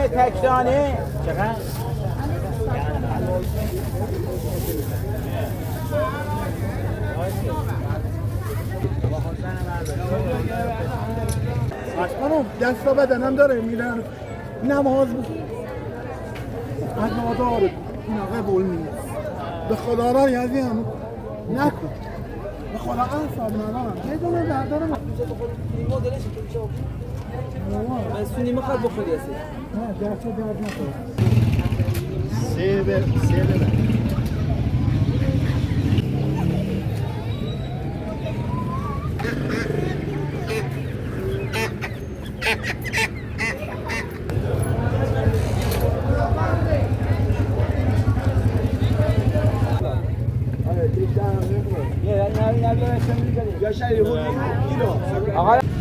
تکدانه چقدر؟ خانم دست و بدنم داره میرن نماز از نادار اینا قبول نیست به خدا را یزیم نکن به خدا اصاب ندارم یه دونه دردارم من سونی میخواد بخوری هستی نه درست درد نکنم سه ببر آقا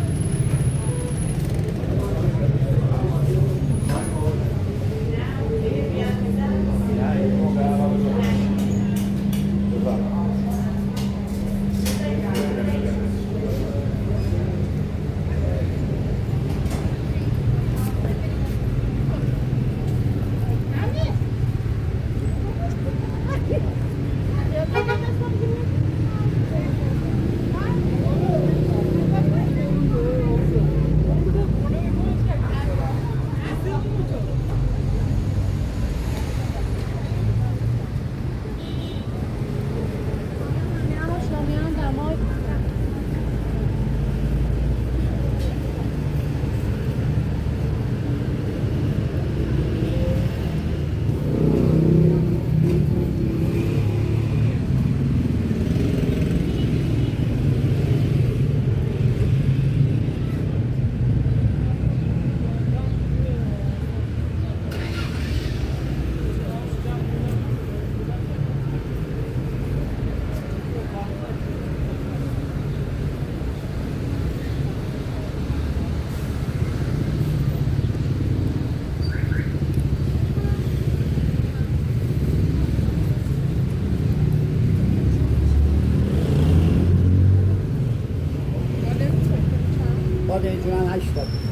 جوان 80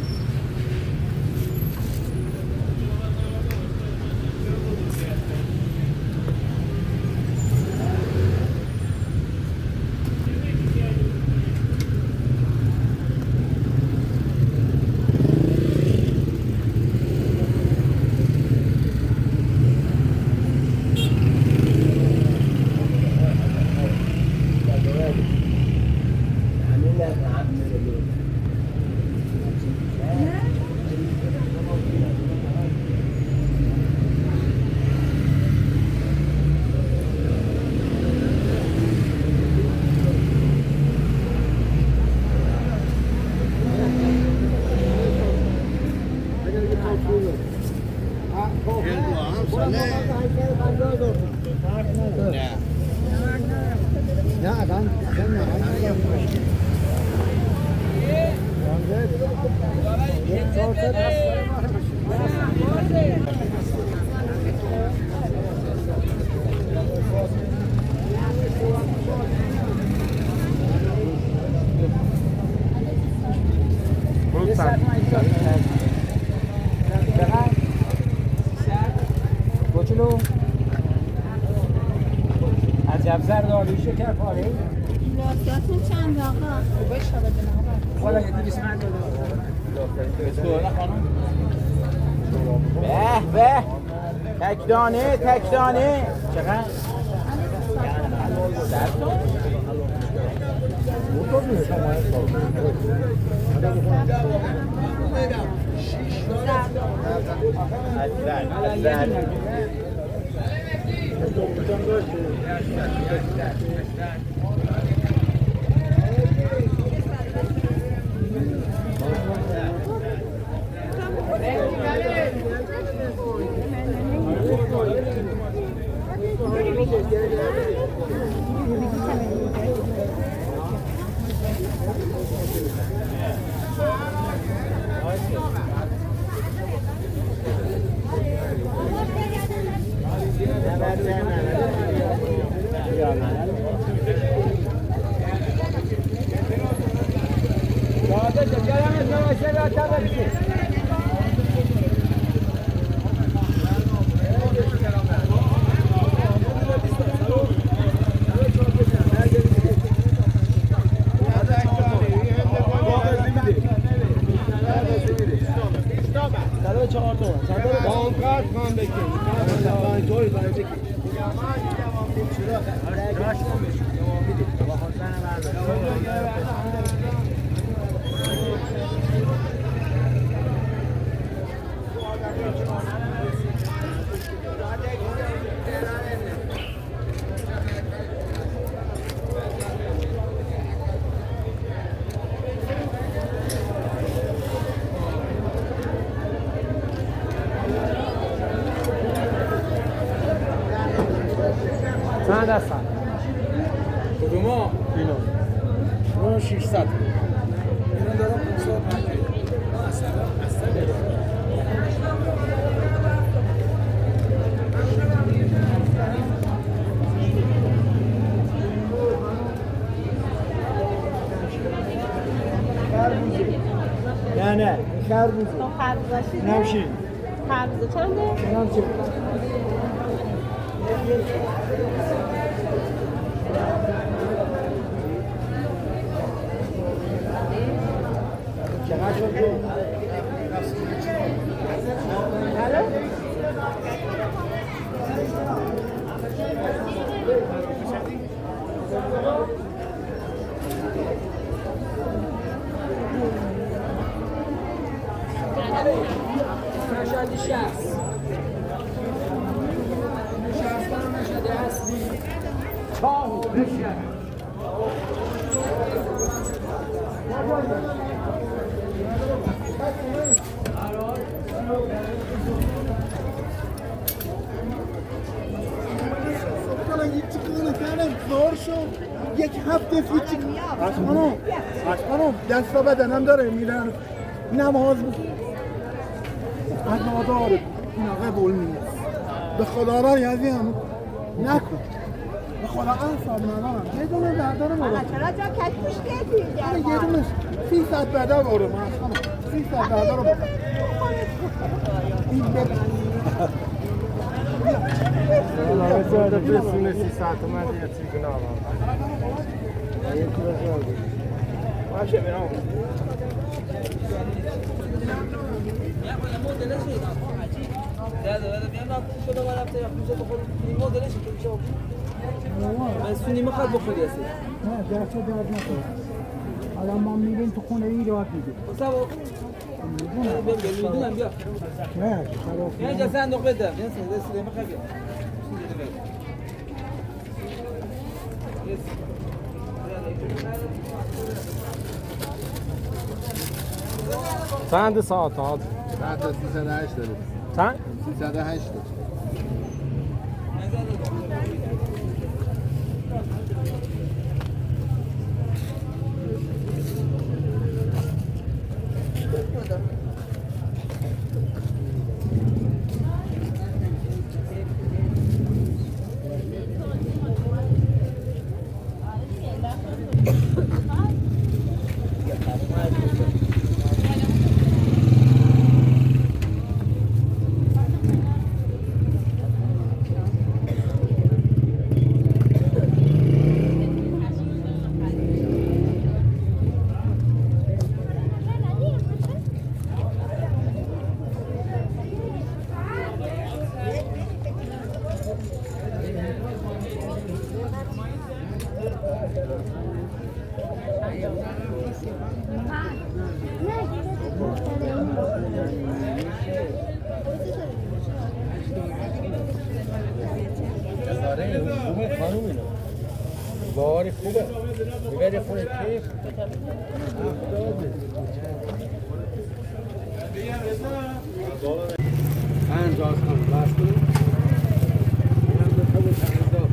عجب زردآلو شکر پاره ای؟ لاستیاتون چند آقا؟ خوبه شده بنا حالا یه 200 من داده اسکولا خانم به تکدانه چقدر؟ چند هستن؟ کدوما؟ اینو اون 600 اینو دارم 550 نه خربوزه خربوزه اینم شیرین خربوزه چنده؟ اینم شیرین چقدر شد؟ یک هفته فیچی خانم دستا بدنم داره میرن نماز از مادار اینا قبول نیست به خدا را یزیم نکن به خدا اصاب ندارم یه دونه بردارم برو چرا جا کش پوش کردی؟ یه دونه 300 بردار برو من 300 بردار برو این Vallahi mesela da presine 300 تومن دیگه چیزی نمی‌آورم. یکی بزرگ. باشه برام. من سونی میخواد بخوری هستی نه درست درد نکنه الان ما میریم تو خونه این راحت میگیم میدونم بیا نه یه جا صندوق بده یه سری میخواد بیا چند ساعت ها؟ ساعت 308 داره چند؟ 308 داره خوبه خانوم اینا باری خوبه میبری خونه کیف پنجاه خانم بس کنیم اینم به خوبه پنجاه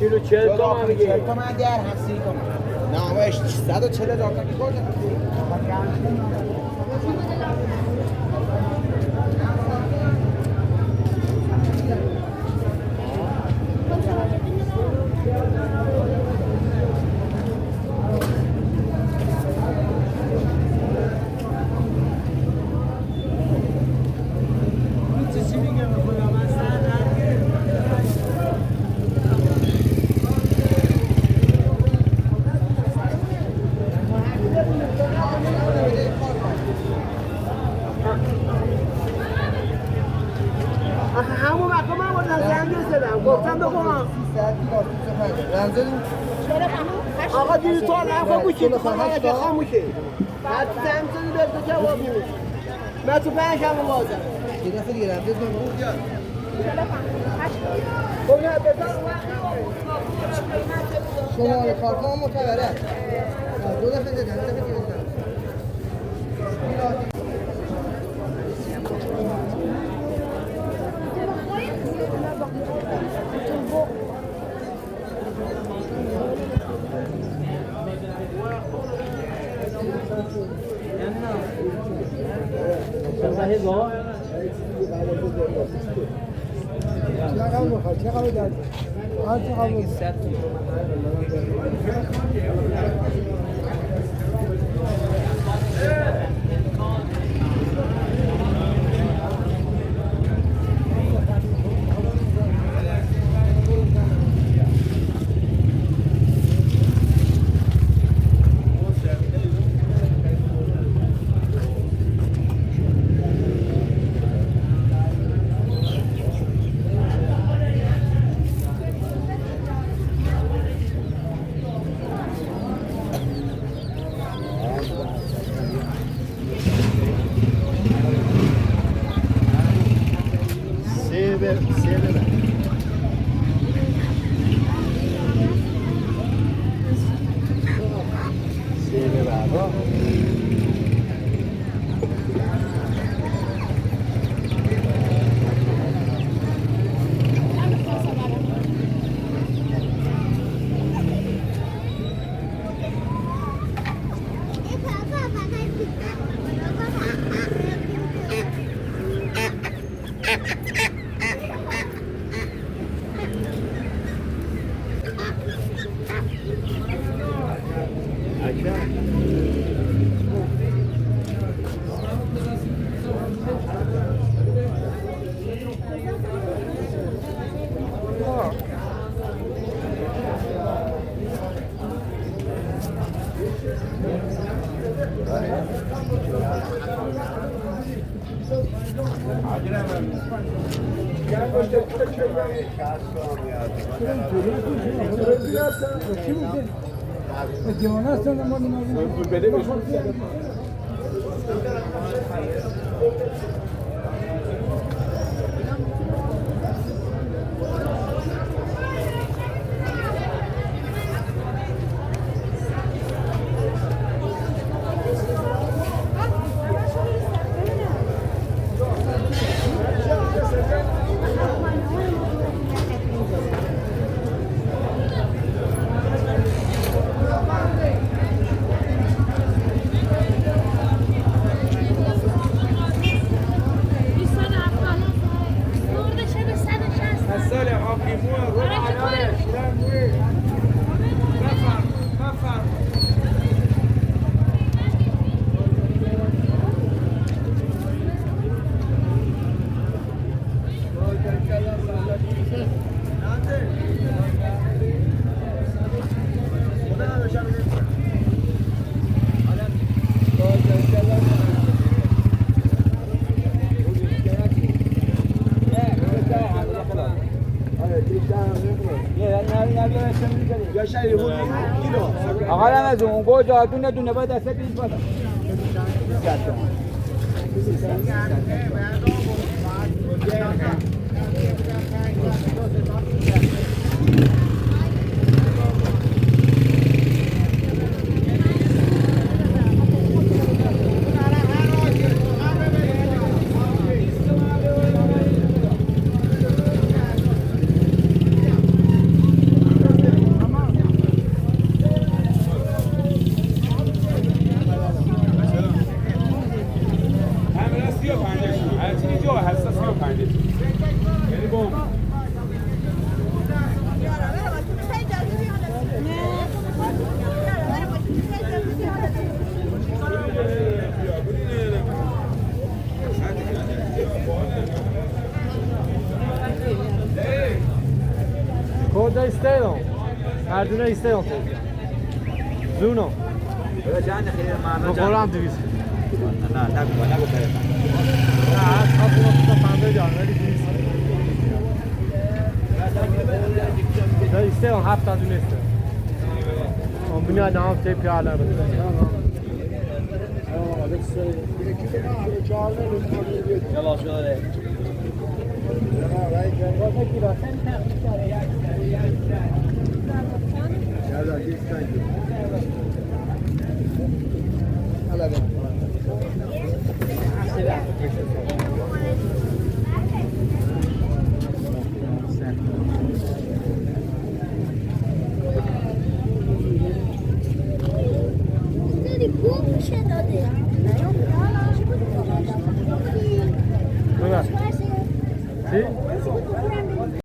کیلو 40 تومن میگه 40 تومن در هم 30 تومن نه همش 140,000 تا می‌کنه همون وقتا من با زنگ زدم گفتم بگم آقا دیگه تو رفت گوشی تو خواهد خاموشه بعد زنگ زدی به تو جواب نمیده من تو 5 هم بازم یه دفعه دیگه رمزت من بود بیاد شما کارتون معتبره 2 دفعه دیگه 2 دفعه دیگه یا شریف بود کیلو آقا رمزون گوجه دونه دونه باید دسته پیش باید Cosa istedim? Merdine istedim. Zuno. Program دویست. نه نگو نه از خودم تو 50 جان ولی 200. نه istedim 70 دونه istedim. اون بنا نام تی پیاله رو. یلا شده Sì?